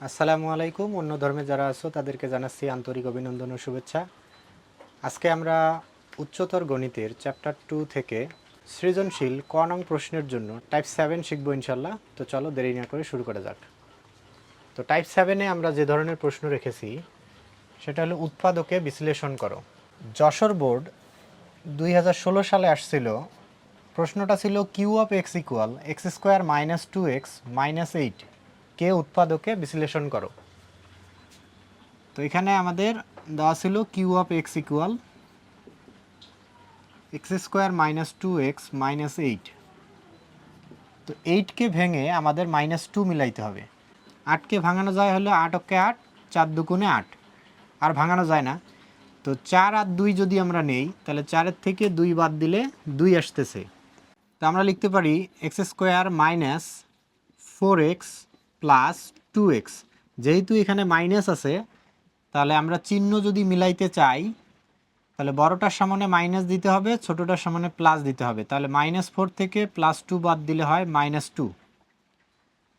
আসসালামু আলাইকুম। অন্য ধর্মে যারা আছো তাদেরকে জানাচ্ছি আন্তরিক অভিনন্দন ও শুভেচ্ছা। আজকে আমরা উচ্চতর গণিতের চ্যাপ্টার 2 থেকে সৃজনশীল ক নং প্রশ্নের জন্য টাইপ 7 শিখবো ইনশাল্লাহ। তো চলো দেরি না করে শুরু করা যাক। তো টাইপ 7-এ আমরা যে ধরনের প্রশ্ন রেখেছি সেটা হলো উৎপাদকে বিশ্লেষণ করো। যশোর বোর্ড 2016 সালে আসছিল। প্রশ্নটা ছিল Q of x equal x square minus 2x minus 8 কে উৎপাদকে বিশ্লেষণ করো। তো এখানে আমাদের দেওয়া ছিল Q of x equal x square minus 2x minus 8। তো 8কে ভেঙে আমাদের মাইনাস 2 মিলাইতে হবে। 8কে ভাঙানো যায় হলো 8 অক্ষে 8, 4 দুগুণে 8, আর ভাঙানো যায় না। তো 4 আর 2 যদি আমরা নেই তাহলে 4-এর থেকে 2 বাদ দিলে 2 আসতেছে। তো আমরা লিখতে পারি x square minus 4x plus 2x। যেহেতু এখানে মাইনাস আছে তাহলে আমরা চিহ্ন যদি মিলাইতে চাই তাহলে বড়টার সামনে মাইনাস দিতে হবে, ছোটটার সামনে প্লাস দিতে হবে। তাহলে -4 থেকে +2 বাদ দিলে হয় -2।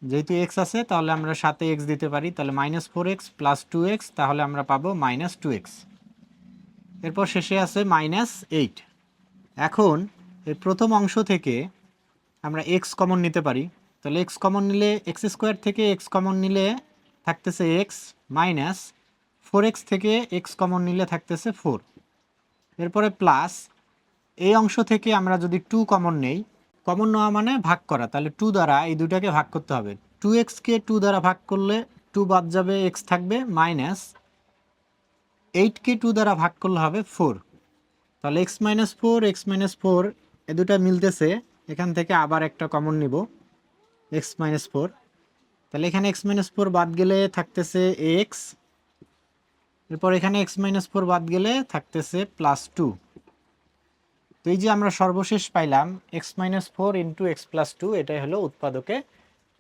যেহেতু এক্স আছে তাহলে আমরা সাথে এক্স দিতে পারি, তাহলে -4x প্লাস 2x, তাহলে আমরা পাবো -2x। এরপর শেষে আছে -8। এখন এই প্রথম অংশ থেকে আমরা এক্স কমন নিতে পারি। তাহলে এক্স কমন নিলে এক্স স্কোয়ার থেকে এক্স কমন নিলে থাকতেছে এক্স, মাইনাস 4x থেকে এক্স কমন নিলে থাকতেছে 4। এরপরে প্লাস এই অংশ থেকে আমরা যদি 2 কমন নেই, কমন নেওয়া মানে ভাগ করা, তাহলে 2 দ্বারা এই দুটাকে ভাগ করতে হবে। 2x-কে 2 দ্বারা ভাগ করলে 2 বাদ যাবে, x থাকবে, মাইনাস 8-কে 2 দ্বারা ভাগ করলে হবে 4। তাহলে x মাইনাস 4 x মাইনাস 4 এ দুটা মিলতেছে। এখান থেকে আবার একটা কমন নিব, x মাইনাস 4। তাহলে এখানে x মাইনাস 4 বাদ গেলে থাকতেছে x। এরপর এখানে x মাইনাস 4 বাদ গেলে থাকতেছে +2। তো এই যে আমরা সর্বশেষ পাইলাম x-4 ইন্টু x প্লাস 2, এটাই হলো উৎপাদকে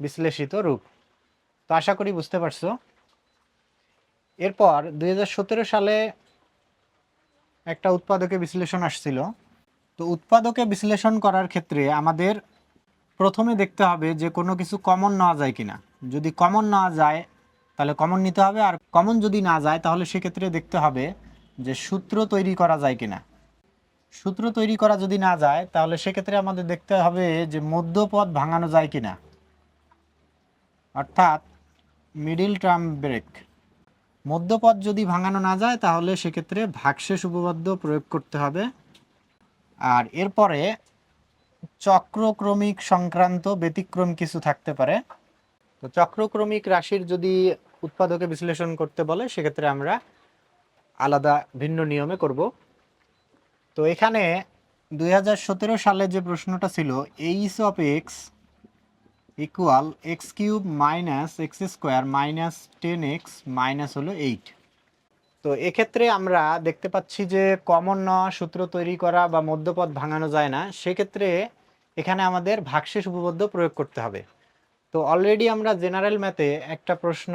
বিশ্লেষিত রূপ। তো আশা করি বুঝতে পারছো। এরপর 2017 সালে একটা উৎপাদকে বিশ্লেষণ আসছিল। তো উৎপাদকে বিশ্লেষণ করার ক্ষেত্রে আমাদের প্রথমে দেখতে হবে যে কোনো কিছু কমন নেওয়া যায় কিনা। যদি কমন নেওয়া যায় তাহলে কমন নিতে হবে, আর কমন যদি না যায় তাহলে সেক্ষেত্রে দেখতে হবে যে সূত্র তৈরি করা যায় কিনা। সূত্র তৈরি করা যদি না যায় তাহলে সেক্ষেত্রে আমাদের দেখতে হবে যে মধ্যপদ ভাঙানো যায় কিনা, অর্থাৎ মিডিল টার্ম ব্রেক। মধ্যপদ যদি ভাঙানো না যায় তাহলে সেক্ষেত্রে ভাগশেষ উপপাদ্য প্রয়োগ করতে হবে। আর এরপরে চক্রক্রমিক সংক্রান্ত ব্যতিক্রম কিছু থাকতে পারে। তো চক্রক্রমিক রাশির যদি উৎপাদকে বিশ্লেষণ করতে বলে সেক্ষেত্রে আমরা আলাদা ভিন্ন নিয়মে করব। তো এখানে 2017 সালে যে প্রশ্নটা ছিল H of x equal x cube minus x square minus 10x minus হলো 8। তো এক্ষেত্রে আমরা দেখতে পাচ্ছি যে কমন নেওয়া, সূত্র তৈরি করা বা মধ্যপদ ভাঙানো যায় না। সেক্ষেত্রে এখানে আমাদের ভাগশেষ উপপাদ্য প্রয়োগ করতে হবে। তো অলরেডি আমরা জেনারেল ম্যাথে একটা প্রশ্ন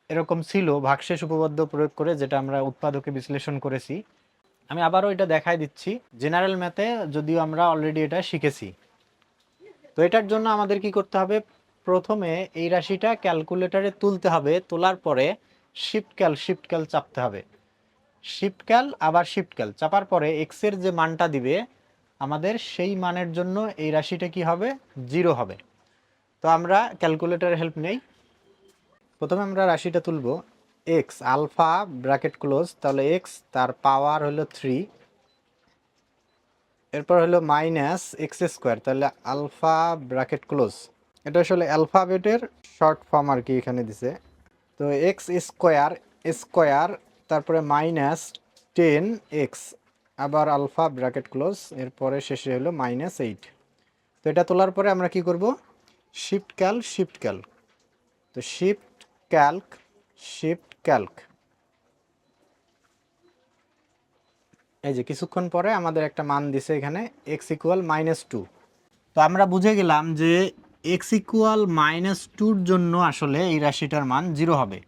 এরকম ছিল ভাগশেষ উপপাদ্য প্রয়োগ করে, যেটা আমরা উৎপাদকে বিশ্লেষণ করেছি। আমি আবারও এটা দেখাই দিচ্ছি। জেনারেল ম্যাথে যদিও আমরা অলরেডি এটা শিখেছি। তো এটার জন্য আমাদের কি করতে হবে, প্রথমে এই রাশিটা ক্যালকুলেটরে তুলতে হবে, তোলার পরে শিফট ক্যাল চাপতে হবে। শিফট ক্যাল আবার শিফট ক্যাল চাপার পরে এক্স এর যে মানটা দিবে আমাদের সেই মানের জন্য এই রাশিটা কি হবে, 0 হবে। তো আমরা ক্যালকুলেটরের হেল্প নেই। প্রথমে আমরা রাশিটা তুলব, এক্স আলফা ব্র্যাকেট ক্লোজ, তাহলে এক্স তার পাওয়ার হলো 3, এরপর হলো মাইনাস এক্স স্কোয়ার, তাহলে আলফা ব্র্যাকেট ক্লোজ। এটা আসলে অ্যালফাবেটের শর্ট ফর্ম আর কি এখানে দিছে। তো এক্স স্কোয়ার স্কোয়ার তারপরে -10x আবার আলফা ব্র্যাকেট ক্লোজ, এরপরে শেষে হলো -8। তো এটা তোলার পরে আমরা কি করব, শিফট ক্যাল। তো শিফট ক্যালক এই যে কিছুক্ষণ পরে আমাদের একটা মান দিছে এখানে x ইকুয়াল -2। তো আমরা বুঝে গেলাম যে x ইকুয়াল -2-র জন্য আসলে এই রাশিটার মান 0 হবে।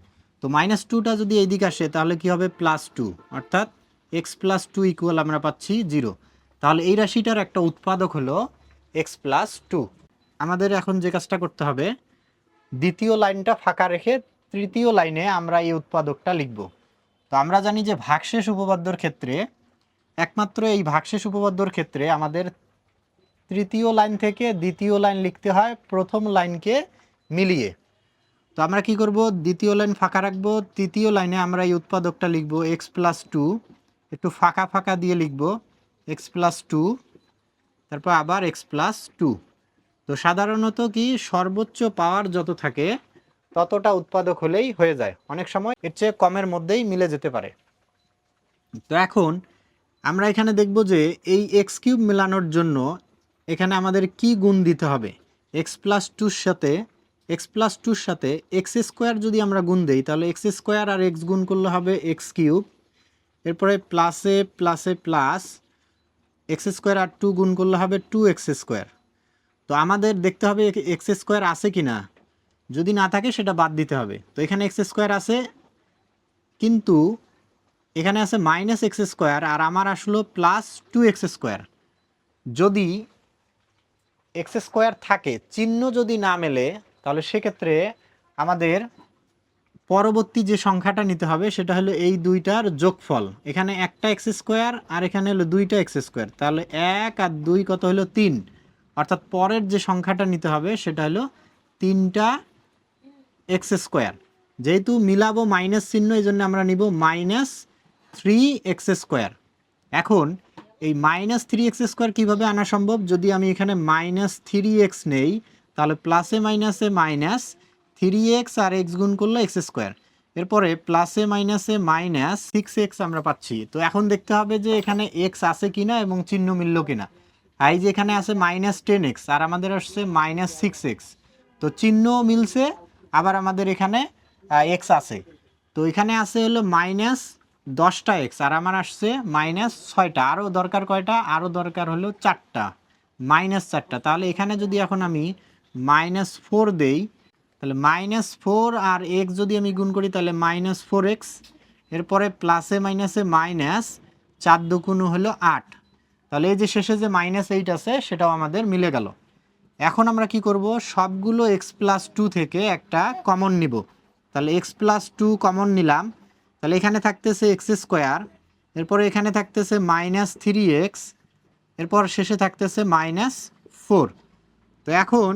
তো -2টা যদি এই দিকে আসে তাহলে কি হবে, +2, অর্থাৎ x প্লাস 2 ইকুয়াল আমরা পাচ্ছি 0। তাহলে এই রাশিটার একটা উৎপাদক হলো x প্লাস 2। আমাদের এখন যে কাজটা করতে হবে, দ্বিতীয় লাইনটা ফাঁকা রেখে তৃতীয় লাইনে আমরা এই উৎপাদকটা লিখব। তো আমরা জানি যে ভাগশেষ উপপাদ্যর ক্ষেত্রে একমাত্র এই ভাগশেষ উপপাদ্যর ক্ষেত্রে আমাদের তৃতীয় লাইন থেকে দ্বিতীয় লাইন লিখতে হয় প্রথম লাইনকে মিলিয়ে। তো আমরা কি করব, দ্বিতীয় লাইন ফাঁকা রাখবো, তৃতীয় লাইনে আমরা এই উৎপাদকটা লিখব এক্স প্লাস টু, একটু ফাঁকা ফাঁকা দিয়ে লিখব এক্স প্লাস টু, তারপর আবার এক্স প্লাস টু। তো সাধারণত কি সর্বোচ্চ পাওয়ার যত থাকে ততটা উৎপাদক হলেই হয়ে যায়, অনেক সময় এর চেয়ে কমের মধ্যেই মিলে যেতে পারে। তো এখন আমরা এখানে দেখব যে এই এক্স কিউব মেলানোর জন্য এখানে আমাদের কি গুণ দিতে হবে। এক্স প্লাস টুর সাথে এক্স স্কোয়ার যদি আমরা গুণ দেই তাহলে এক্স স্কোয়ার আর এক্স গুণ করলে হবে এক্স কিউব, এরপরে প্লাসে প্লাসে প্লাস এক্স স্কোয়ার আর টু গুণ করলে হবে টু এক্স স্কোয়ার। তো আমাদের দেখতে হবে এক্স স্কোয়ার আছে কি না, যদি না থাকে সেটা বাদ দিতে হবে। তো এখানে এক্স স্কোয়ার আছে, কিন্তু এখানে আছে মাইনাস এক্স স্কোয়ার আর আমার আসলো প্লাস টু এক্স স্কোয়ার। যদি এক্স স্কোয়ার থাকে, চিহ্ন যদি না মেলে, তাহলে সেক্ষেত্রে আমাদের পরবর্তী যে সংখ্যাটা নিতে হবে সেটা হলো এই দুইটার যোগফল। এখানে একটা এক্স স্কোয়ার আর এখানে হলো দুইটা এক্স স্কোয়ার, তাহলে এক আর দুই কত হলো তিন, অর্থাৎ পরের যে সংখ্যাটা নিতে হবে সেটা হলো তিনটা এক্স স্কোয়ার। যেহেতু মিলাবো মাইনাস চিহ্ন, এই জন্য আমরা নিব মাইনাস থ্রি এক্স স্কোয়ার। এখন এই মাইনাস থ্রি এক্স স্কোয়ার কীভাবে আনা সম্ভব, যদি আমি এখানে মাইনাস থ্রি এক্স নেই তাহলে প্লাসে মাইনাসে মাইনাস থ্রি এক্স আর এক্স গুণ করলে এক্স স্কোয়ার, এরপরে প্লাসে মাইনাসে মাইনাস সিক্স এক্স আমরা পাচ্ছি। তো এখন দেখতে হবে যে এখানে এক্স আছে কিনা এবং চিহ্ন মিলল কিনা। এই যে এখানে আছে মাইনাস টেন এক্স আর আমাদের আসছে মাইনাস সিক্স এক্স, তো চিহ্ন মিলছে, আবার আমাদের এখানে এক্স আছে। তো এখানে আছে হলো মাইনাস 10টা এক্স আর আমার আসছে মাইনাস 6টা, আরও দরকার কয়টা, আরও দরকার হলো 4টা, মাইনাস 4টা। তাহলে এখানে যদি এখন আমি মাইনাস 4 দেই, তাহলে মাইনাস 4 আর এক্স যদি আমি গুণ করি তাহলে মাইনাস 4x, এরপরে প্লাসে মাইনাসে মাইনাস 4 দুগুণ হলো 8, তাহলে এই যে শেষে যে মাইনাস 8 আছে সেটাও আমাদের মিলে গেল। এখন আমরা কি করব, সবগুলো এক্স প্লাস টু থেকে একটা কমন নিব। তাহলে এক্স প্লাস টু কমন নিলাম, তাহলে এখানে থাকতেছে এক্স স্কোয়ার, এরপরে এখানে থাকতেছে মাইনাস থ্রি এক্স, এরপর শেষে থাকতেছে মাইনাস 4। তো এখন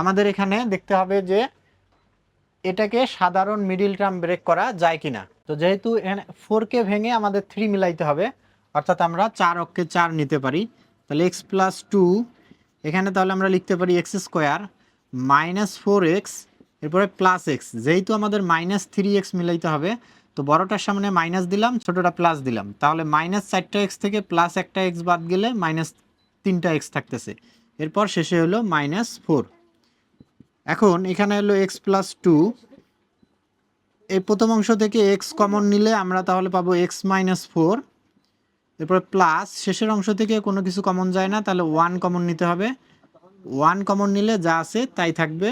আমাদের এখানে দেখতে হবে যে এটাকে সাধারণ মিডিল টার্ম ব্রেক করা যায় কিনা। তো যেহেতু 4কে ভেঙে আমাদের 3 মিলাইতে হবে, অর্থাৎ আমরা 4 অক্ষে 4 নিতে পারি। তাহলে এক্স প্লাস টু, এখানে তাহলে আমরা লিখতে পারি এক্স স্কোয়ার মাইনাস 4x, এরপরে প্লাস এক্স, যেহেতু আমাদের মাইনাস 3x মিলাইতে হবে তো বড়টার সামনে মাইনাস দিলাম, ছোটোটা প্লাস দিলাম, তাহলে মাইনাস 4টা এক্স থেকে প্লাস একটা এক্স বাদ গেলে মাইনাস 3টা এক্স থাকতেছে, এরপর শেষে হলো মাইনাস 4। এখন এখানে হলো এক্স প্লাস টু, এই প্রথম অংশ থেকে এক্স কমন নিলে আমরা তাহলে পাবো এক্স মাইনাস 4, এরপর প্লাস শেষের অংশ থেকে কোনো কিছু কমন যায় না, তাহলে 1 কমন নিতে হবে, 1 কমন নিলে যা আছে তাই থাকবে,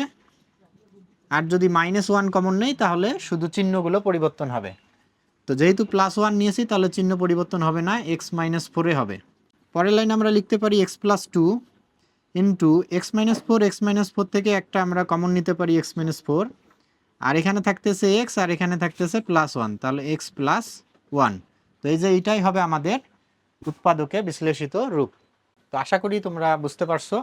আর যদি মাইনাস 1 কমন নেই তাহলে শুধু চিহ্নগুলো পরিবর্তন হবে। তো যেহেতু প্লাস 1 নিয়েছি তাহলে চিহ্ন পরিবর্তন হবে না, এক্স মাইনাস 4 হবে। পরের লাইন আমরা লিখতে পারি x plus two into x minus four থেকে একটা আমরা কমন নিতে পারি এক্স মাইনাস 4, আর এখানে থাকতেছে এক্স আর এখানে থাকতেছে প্লাস 1, তাহলে এক্স প্লাস 1। তো এই যে এইটাই হবে আমাদের উৎপাদকে বিশ্লেষিত রূপ। তো আশা করি তোমরা বুঝতে পারছো।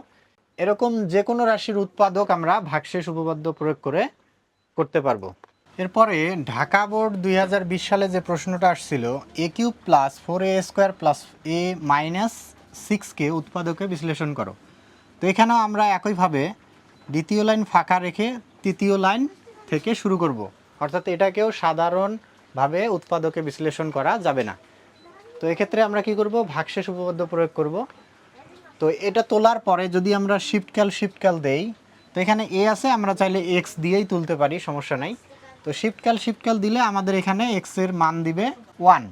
এরকম যে কোনো রাশির উৎপাদক আমরা ভাগশেষ উপপাদ্য প্রয়োগ করে করতে পারবো। এরপরে ঢাকা বোর্ড 2020 সালে যে প্রশ্নটা আসছিল, a cube plus 4a square plus a minus 6কে উৎপাদকে বিশ্লেষণ করো। তো এখানেও আমরা একইভাবে দ্বিতীয় লাইন ফাঁকা রেখে তৃতীয় লাইন থেকে শুরু করব, অর্থাৎ এটাকেও সাধারণভাবে উৎপাদকে বিশ্লেষণ করা যাবে না। তো এক্ষেত্রে আমরা কি করব, ভাগশেষ উপপাদ্য প্রয়োগ করব। তো এটা তোলার পরে যদি আমরা শিফট ক্যাল দেই, তো এখানে এ আছে, আমরা চাইলে এক্স দিয়েই তুলতে পারি, সমস্যা নাই। তো শিফট ক্যাল দিলে আমাদের এখানে এক্সের মান দিবে 1,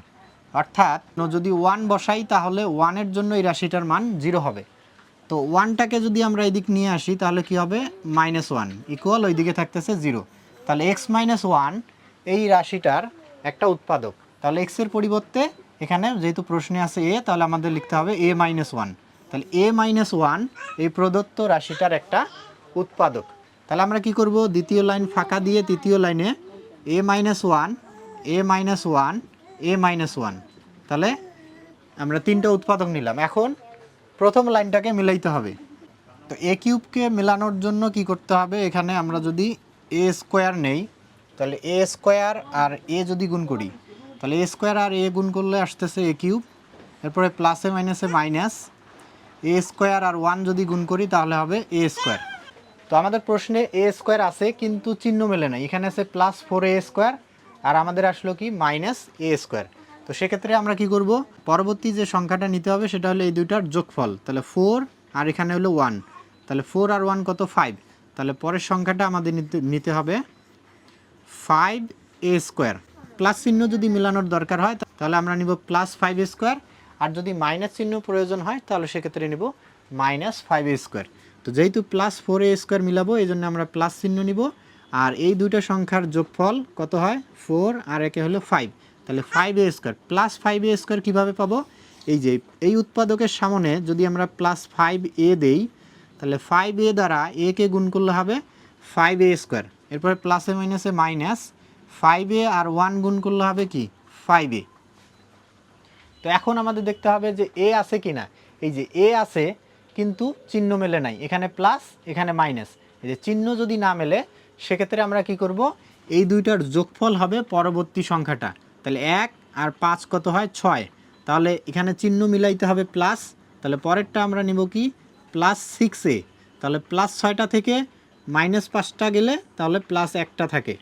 অর্থাৎ যদি 1 বসাই তাহলে 1-এর জন্য এই রাশিটার মান 0 হবে। তো 1টাকে যদি আমরা এদিক নিয়ে আসি তাহলে কি হবে, -1 ইকুয়াল ওইদিকে থাকতেছে 0, তাহলে x মাইনাস 1 এই রাশিটার একটা উৎপাদক। তাহলে এক্সের পরিবর্তে এখানে যেহেতু প্রশ্নে আছে এ, তাহলে আমাদের লিখতে হবে a-1, তাহলে a-1 এই প্রদত্ত রাশিটার একটা উৎপাদক। তাহলে আমরা কি করব, দ্বিতীয় লাইন ফাঁকা দিয়ে তৃতীয় লাইনে এ মাইনাস ওয়ান, এ মাইনাস ওয়ান, এ মাইনাস ওয়ান। তাহলে আমরা তিনটা উৎপাদক নিলাম। এখন প্রথম লাইনটাকে মিলাইতে হবে। তো এ কিউবকে মেলানোর জন্য কি করতে হবে, এখানে আমরা যদি এ স্কোয়ার নেই তাহলে এ স্কোয়ার আর এ যদি গুণ করি তাহলে এ স্কোয়ার আর এ গুণ করলে আসতেছে এ কিউব, এরপরে প্লাসে মাইনাসে minus, A square R one যদি গুণ করি তাহলে হবে এ স্কোয়ার। তো আমাদের প্রশ্নে এ স্কোয়ার আছে কিন্তু চিহ্ন মেলে না, এখানে আছে প্লাস 4a স্কোয়ার আর আমাদের আসলো কি মাইনাস এ স্কোয়ার। তো সেক্ষেত্রে আমরা কি করব, পরবর্তী যে সংখ্যাটা নিতে হবে সেটা হলো এই দুইটার যোগফল। তাহলে 4 আর এখানে হলো 1, তাহলে 4 আর 1 কত 5, তাহলে পরের সংখ্যাটা আমাদের নিতে হবে 5a স্কোয়ার। প্লাস চিহ্ন যদি মেলানোর দরকার হয় তাহলে আমরা নিব প্লাস 5a স্কোয়ার, আর যদি মাইনাস চিহ্ন প্রয়োজন হয় তাহলে সেক্ষেত্রে নিব মাইনাস 5a স্কোয়ার। তো যেহেতু প্লাস 4a স্কোয়ার মিলাবো এই জন্য আমরা প্লাস চিহ্ন নিব, আর এই দুইটা সংখ্যার যোগফল কত হয় 4 আর একে হলো 5, তাহলে 5a square. Plus 5a square কীভাবে পাবো, এই যে এই উৎপাদকের সামনে যদি আমরা প্লাস 5a দেই তাহলে 5a দ্বারা a কে গুণ করলে হবে 5a স্কোয়ার, এরপরে প্লাসে মাইনাসে মাইনাস 5a আর 1 গুণ করলে হবে কি 5a। তো এখন আমাদের দেখতে হবে যে এ আছে কি না, এই যে এ আছে কিন্তু চিহ্ন মেলে নাই, এখানে প্লাস এখানে মাইনাস, এই যে চিহ্ন যদি না মেলে সেক্ষেত্রে আমরা কি করব, এই দুইটার যোগফল হবে পরবর্তী সংখ্যাটা। তাহলে 1 আর 5 কত হয় 6, তাহলে এখানে চিহ্ন মিলাইতে হবে প্লাস, তাহলে পরেরটা আমরা নিব কি প্লাস 6a, তাহলে প্লাস 6টা থেকে মাইনাস 5টা গেলে তাহলে প্লাস 1টা থাকে।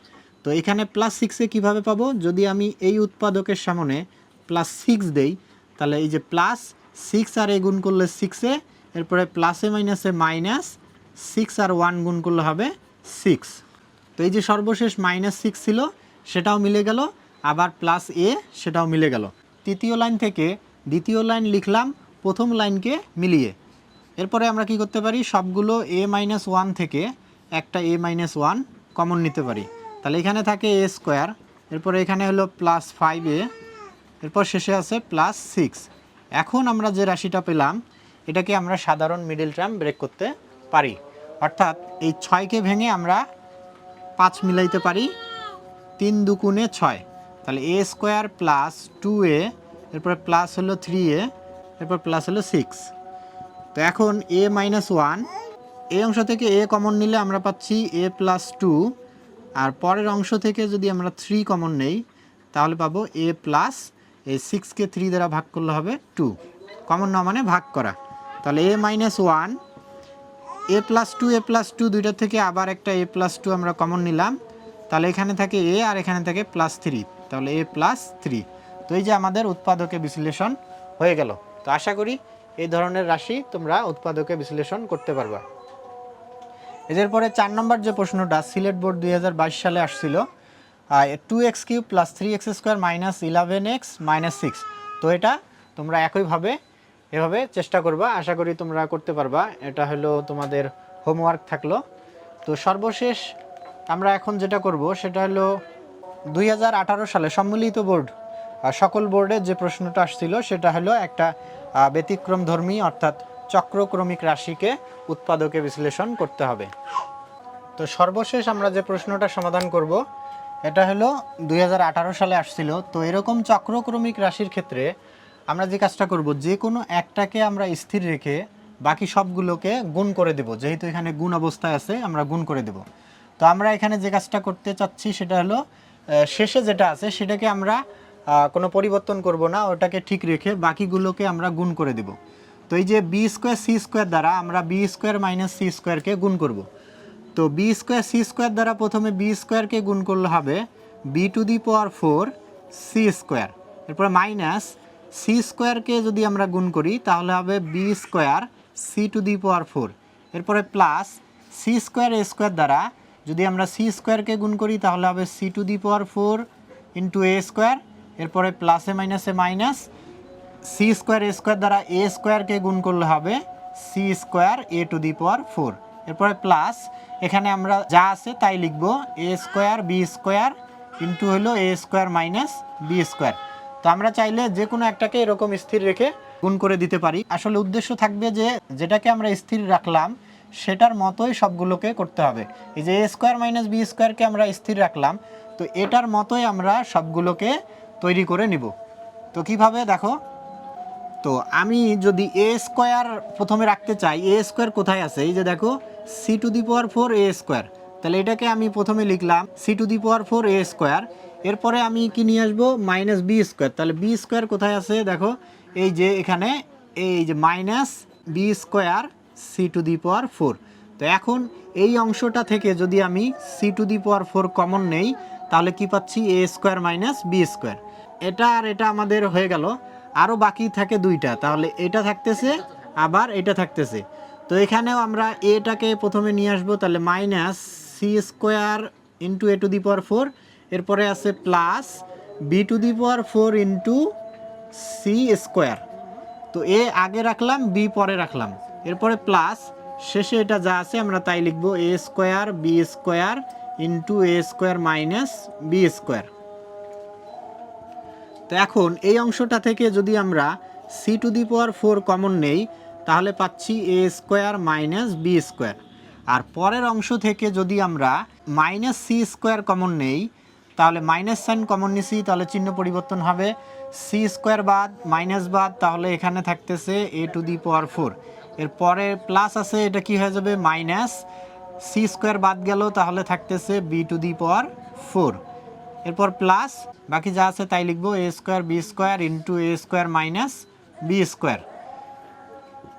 তো এখানে প্লাস 6a কীভাবে পাবো, যদি আমি এই উৎপাদকের সামনে প্লাস 6 দেই তাহলে এই যে প্লাস 6 আর এ গুণ করলে 6a, এরপরে প্লাসে মাইনাসে মাইনাস 6 আর 1 গুণ করলে হবে 6। তো এই যে সর্বশেষ মাইনাস 6 ছিল সেটাও মিলে গেল, আবার প্লাস এ সেটাও মিলে গেল। তৃতীয় লাইন থেকে দ্বিতীয় লাইন লিখলাম প্রথম লাইনকে মিলিয়ে। এরপরে আমরা কি করতে পারি, সবগুলো a মাইনাস 1 থেকে একটা a মাইনাস 1 কমন নিতে পারি। তাহলে এখানে থাকে a স্কোয়ার, এরপরে এখানে হলো প্লাস 5a, এরপর শেষে আছে প্লাস 6। এখন আমরা যে রাশিটা পেলাম এটাকে আমরা সাধারণ মিডল টার্ম ব্রেক করতে পারি, অর্থাৎ এই 6কে ভেঙে আমরা 5 মিলাইতে পারি, 3 দুগুণে 6, তাহলে a স্কোয়ার প্লাস 2a, এরপরে প্লাস হলো 3a, এরপর প্লাস হলো 6। তো এখন a মাইনাস 1, এই অংশ থেকে a কমন নিলে আমরা পাচ্ছি a প্লাস 2, আর পরের অংশ থেকে যদি আমরা 3 কমন নেই তাহলে পাবো a প্লাস, এই 6কে 3 দ্বারা ভাগ করলে হবে 2, কমন না মানে ভাগ করা। তাহলে a minus 1, a plus 2, a plus 2 দুইটা থেকে আবার একটা a প্লাস 2 আমরা কমন নিলাম, তাহলে এখানে থাকে a আর এখানে থাকে প্লাস 3, তাহলে a প্লাস 3। তো এই যে আমাদের উৎপাদকে বিশ্লেষণ হয়ে গেল। তো আশা করি এই ধরনের রাশি তোমরা উৎপাদকে বিশ্লেষণ করতে পারবা। এর পরে 4 নম্বর যে প্রশ্নটা সিলেট বোর্ড 2022 সালে আসছিল, 2x³ plus 3x square minus 11x minus 6। তো এটা তোমরা একইভাবে এভাবে চেষ্টা করবা, আশা করি তোমরা করতে পারবা। এটা হলো তোমাদের হোমওয়ার্ক থাকলো। তো সর্বশেষ আমরা এখন যেটা করব সেটা হলো 2018 সালে সম্মিলিত বোর্ড সকল বোর্ডে যে প্রশ্নটা আসছিল সেটা হলো একটা ব্যতিক্রমধর্মী অর্থাৎ চক্রক্রমিক রাশিকে উৎপাদকে বিশ্লেষণ করতে হবে। তো সর্বশেষ আমরা যে প্রশ্নটা সমাধান করব এটা হলো 2018 সালে আসছিল। তো এরকম চক্রক্রমিক রাশির ক্ষেত্রে আমরা যে কাজটা করব, যে কোনো একটাকে আমরা স্থির রেখে বাকি সবগুলোকে গুণ করে দেব, যেহেতু এখানে গুণ অবস্থায় আছে আমরা গুণ করে দেব। তো আমরা এখানে যে কাজটা করতে চাচ্ছি সেটা হলো শেষে যেটা আছে সেটাকে আমরা কোনো পরিবর্তন করব না, ওটাকে ঠিক রেখে বাকিগুলোকে আমরা গুণ করে দেব। তো এই যে বি স্কোয়ার সি স্কোয়ার দ্বারা আমরা বি স্কোয়ার মাইনাস সি স্কোয়ারকে গুণ করব। তো বি স্কোয়ার সি স্কোয়ার দ্বারা প্রথমে বি স্কোয়ারকে গুণ করলে হবে B to the power 4 C square, এরপরে মাইনাস সি স্কোয়ারকে যদি আমরা গুণ করি তাহলে হবে B square C to the power 4, এরপরে plus C square A square দ্বারা যদি আমরা সি স্কোয়ারকে গুণ করি তাহলে হবে C to the power 4 into A square, এরপরে প্লাসে মাইনাসে minus C square A square দ্বারা এ স্কোয়ারকে গুণ করলে হবে C square A to the power 4, এরপরে প্লাস এখানে আমরা যা আছে তাই লিখব A square B square into হলো এ স্কোয়ার মাইনাস বি স্কোয়ার। তো আমরা চাইলে যে কোনো একটাকে এরকম স্থির রেখে গুণ করে দিতে পারি। আসলে উদ্দেশ্য থাকবে যে যেটাকে আমরা স্থির রাখলাম সেটার মতোই সবগুলোকে করতে হবে। এই যে এ স্কোয়ার মাইনাস বি স্কোয়ারকে আমরা স্থির রাখলাম, তো এটার মতোই আমরা সবগুলোকে তৈরি করে নিব। তো কিভাবে দেখো, তো আমি যদি এ স্কোয়ার প্রথমে রাখতে চাই, এ স্কোয়ার কোথায় আছে, এই যে দেখো C to the power 4 A square, তাহলে এটাকে আমি প্রথমে লিখলাম C to the power 4 A square. এরপরে আমি কি নিয়ে আসবো, মাইনাস বি স্কোয়ার, তাহলে বি স্কোয়ার কোথায় আছে দেখো, এই যে এখানে, এই যে minus B square C to the power 4। তো এখন এই অংশটা থেকে যদি আমি C to the power 4 common নেই, তাহলে কি পাচ্ছি, A square minus B square. এটা আর এটা আমাদের হয়ে গেল। আরও বাকি থাকে দুইটা, তাহলে এটা থাকতেছে আবার এটা থাকতেছে। তো এখানেও আমরা এটাকে প্রথমে নিয়ে আসবো, তাহলে minus C square into A to the power 4, এরপরে আছে plus B to the power 4 into C square. তো এ আগে রাখলাম, বি পরে রাখলাম, এরপরে প্লাস, শেষে এটা যা আছে আমরা তাই লিখবো, A square B square into A square minus B square. তো এখন এই অংশটা থেকে যদি আমরা C to the power 4 common নেই, তাহলে পাচ্ছি A square minus B square. আর পরের অংশ থেকে যদি আমরা মাইনাস সি স্কোয়ার কমন নেই, তাহলে মাইনাস সাইন কমন নিছি, তাহলে চিহ্ন পরিবর্তন হবে, সি স্কোয়ার বাদ মাইনাস বাদ, তাহলে এখানে থাকতেছে এ টু দি পাওয়ার 4। এরপরে প্লাস আছে, এটা কি হয়ে যাবে, মাইনাস সি স্কোয়ার বাদ গেল, তাহলে থাকতেছে বি টু দি পাওয়ার 4। এরপর প্লাস বাকি যা আছে তাই লিখবো, A square B square into A square minus B square.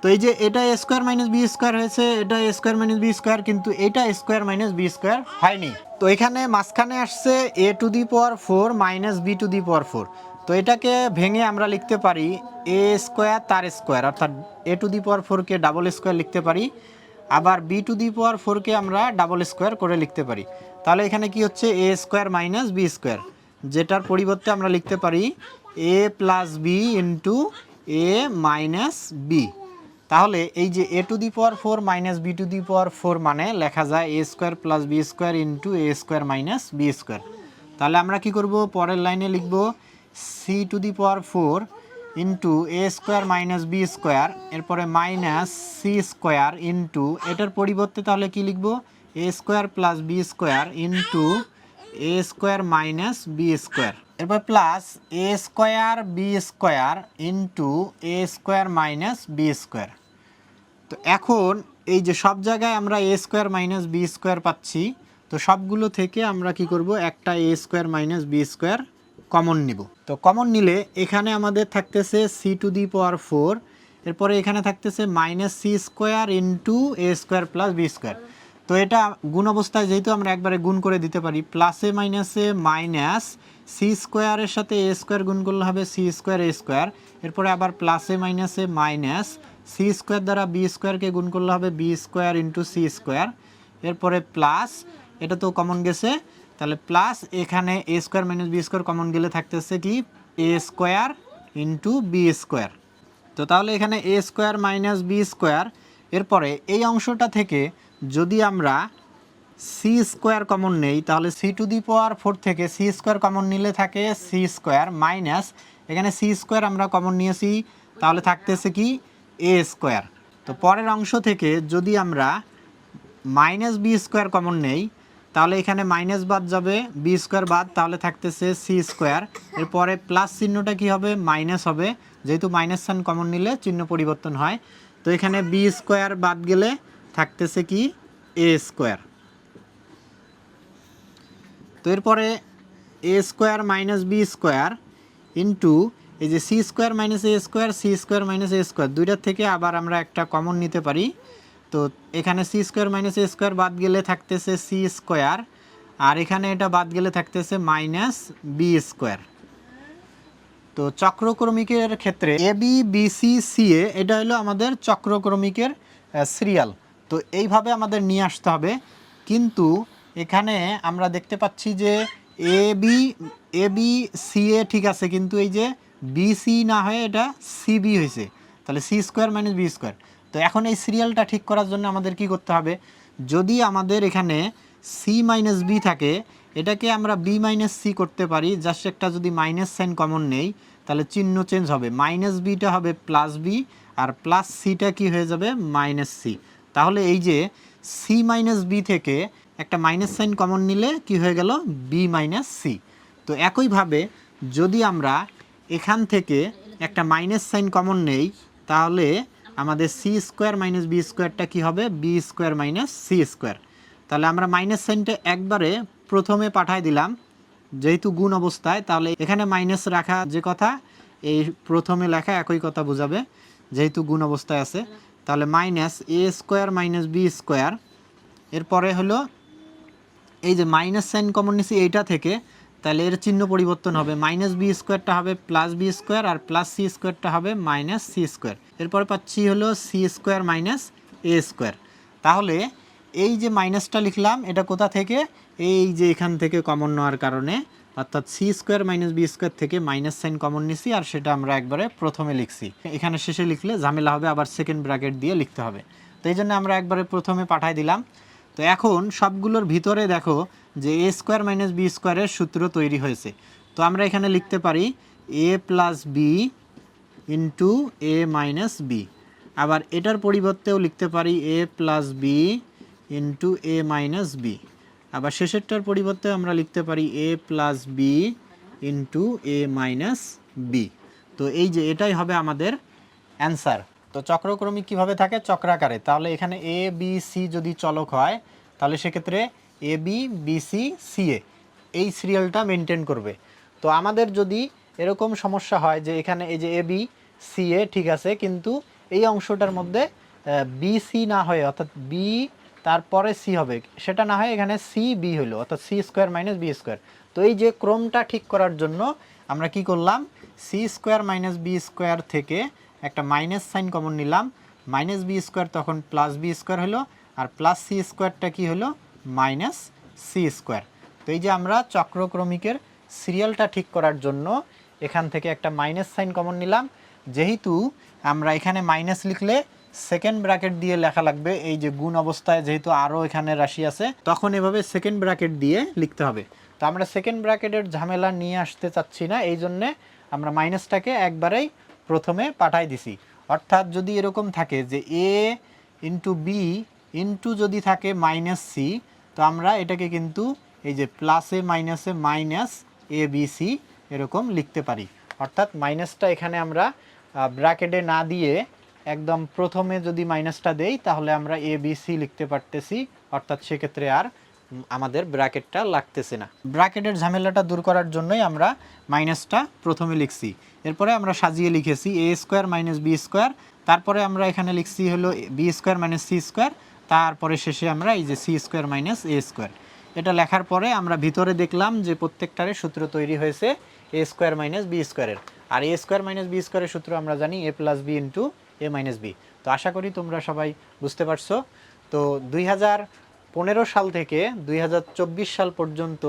তো এই যে এটা এ স্কোয়ার মাইনাস বি স্কোয়ার হয়েছে, এটা এ স্কোয়ার মাইনাস বি স্কোয়ার, কিন্তু এটা স্কোয়ার মাইনাস বি স্কোয়ার হয়নি। তো এখানে মাঝখানে আসছে A to the power 4 minus B to the power 4। তো এটাকে ভেঙে আমরা লিখতে পারি এ স্কোয়ার তার স্কোয়ার, অর্থাৎ এ টু দি পাওয়ার 4কে ডাবল স্কোয়ার লিখতে পারি, আবার বি টু দি পাওয়ার 4কে আমরা ডাবল স্কোয়ার করে লিখতে পারি। তাহলে এখানে কি হচ্ছে, A square minus B square, যেটার পরিবর্তে আমরা লিখতে পারি A plus B into A minus B. তাহলে এই যে A to the power 4 minus B to the power 4 মানে লেখা যায় A square plus B square into A square minus B square. তাহলে আমরা কি করব, পরের লাইনে লিখব C to the power 4 into A square minus B square, এরপরে মাইনাস সি স্কোয়ার ইন্টু, এটার পরিবর্তে তাহলে কি লিখব, A square plus B square into A square minus B square, এরপর plus A square B square into A square minus B square. তো এখন এই যে সব জায়গায় আমরা A square minus B square পাচ্ছি, তো সবগুলো থেকে আমরা কি করব, একটা A square minus B square common নিব। তো কমন নিলে এখানে আমাদের থাকতেছে সি টু দি পাওয়ার 4, এরপরে এখানে থাকতেছে minus C square into A square plus B square. তো এটা গুণ অবস্থায় যেহেতু আমরা একবারে গুণ করে দিতে পারি, প্লাসে মাইনাসে মাইনাস সি স্কোয়ারের সাথে এ স্কোয়ার গুণ করলে হবে সি স্কোয়ার এ স্কোয়ার, এরপরে আবার প্লাসে মাইনাসে মাইনাস সি স্কোয়ার দ্বারা বি স্কোয়ারকে গুণ করলে হবে B square into C square, এরপরে প্লাস, এটা তো কমন গেছে, তাহলে প্লাস এখানে A square minus B square common গেলে থাকতেছে কি, A square into B square. তো তাহলে এখানে A square minus B square, এরপরে এই অংশটা থেকে যদি আমরা সি স্কোয়ার কমন নেই, তাহলে সি টু দি পাওয়ার 4 থেকে সি স্কোয়ার কমন নিলে থাকে সি স্কোয়ার মাইনাস, এখানে সি স্কোয়ার আমরা কমন নিয়েছি, তাহলে থাকতেছে কি, এ স্কোয়ার। তো পরের অংশ থেকে যদি আমরা মাইনাস বি স্কোয়ার কমন নেই, তাহলে এখানে মাইনাস বাদ যাবে, বি স্কোয়ার বাদ, তাহলে থাকতেছে সি স্কোয়ার, এরপরে প্লাস চিহ্নটা কি হবে, মাইনাস হবে, যেহেতু মাইনাস সাইন কমন নিলে চিহ্ন পরিবর্তন হয়। তো এখানে বি স্কোয়ার বাদ গেলে থাকতেছে কি, এ স্কোয়ার। তো এরপরে A square minus B square into এই যে C square minus A square, C square minus A square, দুইটার থেকে আবার আমরা একটা কমন নিতে পারি। তো এখানে C square minus A square বাদ গেলে থাকতেছে সি স্কোয়ার, আর এখানে এটা বাদ গেলে থাকতেছে মাইনাস বি স্কোয়ার। তো চক্রক্রমিকের ক্ষেত্রে A B B C C এ, এটা হলো আমাদের চক্রক্রমিকের সিরিয়াল। তো এইভাবে আমাদের নিয়ে আসতে হবে, কিন্তু এখানে আমরা দেখতে পাচ্ছি যে এ বি সি এ ঠিক আছে, কিন্তু এই যে বি সি না হয়ে এটা সি বি হয়েছে, তাহলে C square minus B square. তো এখন এই সিরিয়ালটা ঠিক করার জন্য আমাদের কি করতে হবে, যদি আমাদের এখানে সি মাইনাস বি থাকে, এটাকে আমরা বি মাইনাস সি করতে পারি, জাস্ট একটা যদি মাইনাস সাইন কমন নেই, তাহলে চিহ্ন চেঞ্জ হবে, মাইনাস বিটা হবে প্লাস বি, আর প্লাস সিটা কি হয়ে যাবে, মাইনাস সি। তাহলে এই যে সি মাইনাস বি থেকে একটা মাইনাস সাইন কমন নিলে কি হয়ে গেল বি মাইনাস সি। তো একইভাবে যদি আমরা এখান থেকে একটা মাইনাস সাইন কমন নেই তাহলে আমাদের সি স্কোয়ার মাইনাস বি স্কোয়ারটা কী হবে B square minus C square. তাহলে আমরা মাইনাস সাইনটা একবারে প্রথমে পাঠায় দিলাম যেহেতু গুণ অবস্থায়, তাহলে এখানে মাইনাস রাখা যে কথা এই প্রথমে লেখা একই কথা বোঝাবে যেহেতু গুণ অবস্থায় আছে। তাহলে minus A square minus B square, এরপরে হলো এই যে মাইনাস সাইন কমন নিছি এইটা থেকে, তাহলে এর চিহ্ন পরিবর্তন হবে, মাইনাস বি স্কোয়ারটা হবে প্লাস বি স্কোয়ার আর প্লাস সি স্কোয়ারটা হবে মাইনাস সি স্কোয়ার। এরপরে পাচ্ছি হলো C square minus A square. তাহলে এই যে মাইনাসটা লিখলাম এটা কোথা থেকে, এই যে এখান থেকে কমন নেওয়ার কারণে, অর্থাৎ C square minus B square থেকে মাইনাস সাইন কমন নিছি আর সেটা আমরা একবারে প্রথমে লিখছি। এখানে শেষে লিখলে ঝামেলা হবে, আবার সেকেন্ড ব্র্যাকেট দিয়ে লিখতে হবে। তো এই জন্য আমরা একবারে প্রথমে পাঠাই দিলাম। তো এখন সবগুলোর ভিতরে দেখো যে এ স্কোয়ার মাইনাস বি স্কোয়ারের সূত্র তৈরি হয়েছে। তো আমরা এখানে লিখতে পারি A plus B into A minus B, আবার এটার পরিবর্তেও লিখতে পারি A plus B into A minus B, আবার শেষেরটার পরিবর্তে আমরা লিখতে পারি A plus B into A minus B. তো এই যে এটাই হবে আমাদের অ্যান্সার। তো চক্রক্রমিক কিভাবে থাকে চক্রাকারে, তাহলে এখানে এ বি সি যদি চলক হয় তাহলে সেক্ষেত্রে A B B C C এ এই সিরিয়ালটা মেনটেন করবে। তো আমাদের যদি এরকম সমস্যা হয় যে এখানে এই যে এ বি সি এ ঠিক আছে কিন্তু এই অংশটার মধ্যে বি সি না হয়ে অর্থাৎ বি তারপরে সি হবে, সেটা না হয় এখানে সি বি হলো অর্থাৎ C square minus B square. তো এই যে ক্রমটা ঠিক করার জন্য আমরা কি করলাম C square minus B square থেকে একটা মাইনাস সাইন কমন নিলাম, মাইনাস বি স্কোয়ার তখন প্লাস বি স্কোয়ার হলো আর প্লাস সি স্কোয়ারটা কি হলো মাইনাস সি স্কোয়ার। তো এই যে আমরা চক্রক্রমিকের সিরিয়ালটা ঠিক করার জন্য এখান থেকে একটা মাইনাস সাইন কমন নিলাম, যেহেতু আমরা এখানে মাইনাস লিখলে সেকেন্ড ব্র্যাকেট দিয়ে লেখা লাগবে, এই যে গুণ অবস্থায় যেহেতু আরও এখানে রাশি আছে তখন এভাবে সেকেন্ড ব্র্যাকেট দিয়ে লিখতে হবে। তো আমরা সেকেন্ড ব্র্যাকেটের ঝামেলা নিয়ে আসতে চাচ্ছি না, এই জন্যে আমরা মাইনাসটাকে একবারেই প্রথমে পাঠাই দিছি। অর্থাৎ যদি এরকম থাকে যে এ ইন্টু বি ইন্টু যদি থাকে মাইনাস সি, তো আমরা এটাকে কিন্তু এই যে প্লাসে মাইনাসে মাইনাস এ বি সি এরকম লিখতে পারি। অর্থাৎ মাইনাসটা এখানে আমরা ব্র্যাকেটে না দিয়ে একদম প্রথমে যদি মাইনাসটা দেই তাহলে আমরা এ বি সি লিখতে পারতেছি, অর্থাৎ সেক্ষেত্রে আর আমাদের ব্র্যাকেটটা লাগতেছে না। ব্র্যাকেটের ঝামেলাটা দূর করার জন্যই আমরা মাইনাসটা প্রথমে লিখছি, এরপরে আমরা সাজিয়ে লিখেছি A square minus B square, তারপরে আমরা এখানে লিখছি হলো B square minus C square, তারপরে শেষে আমরা এই যে C square minus A square. এটা লেখার পরে আমরা ভিতরে দেখলাম যে প্রত্যেকটারে সূত্র তৈরি হয়েছে এ স্কোয়ার মাইনাস বি স্কোয়ারের, আর এ স্কোয়ার মাইনাস বি স্কোয়ারের সূত্র আমরা জানি এ plus B into A minus B. তো আশা করি তোমরা সবাই বুঝতে পারছো। তো 2015 সাল থেকে 2024 সাল পর্যন্ত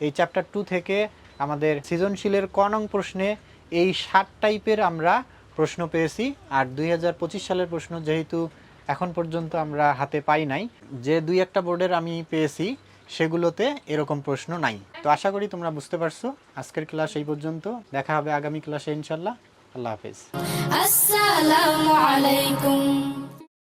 এই চ্যাপ্টার 2 থেকে আমাদের সৃজনশীলের ক নং প্রশ্নে এই 7 টাইপের আমরা প্রশ্ন পেয়েছি, আর 2025 সালের প্রশ্ন যেহেতু এখন পর্যন্ত আমরা হাতে পাই নাই, যে 2-1টা বোর্ডের আমি পেয়েছি সেগুলোতে এরকম প্রশ্ন নাই। তো আশা করি তোমরা বুঝতে পারছো। আজকের ক্লাস এই পর্যন্ত, দেখা হবে আগামী ক্লাসে ইনশাল্লাহ। আল্লাহ হাফেজ। আসসালামু আলাইকুম।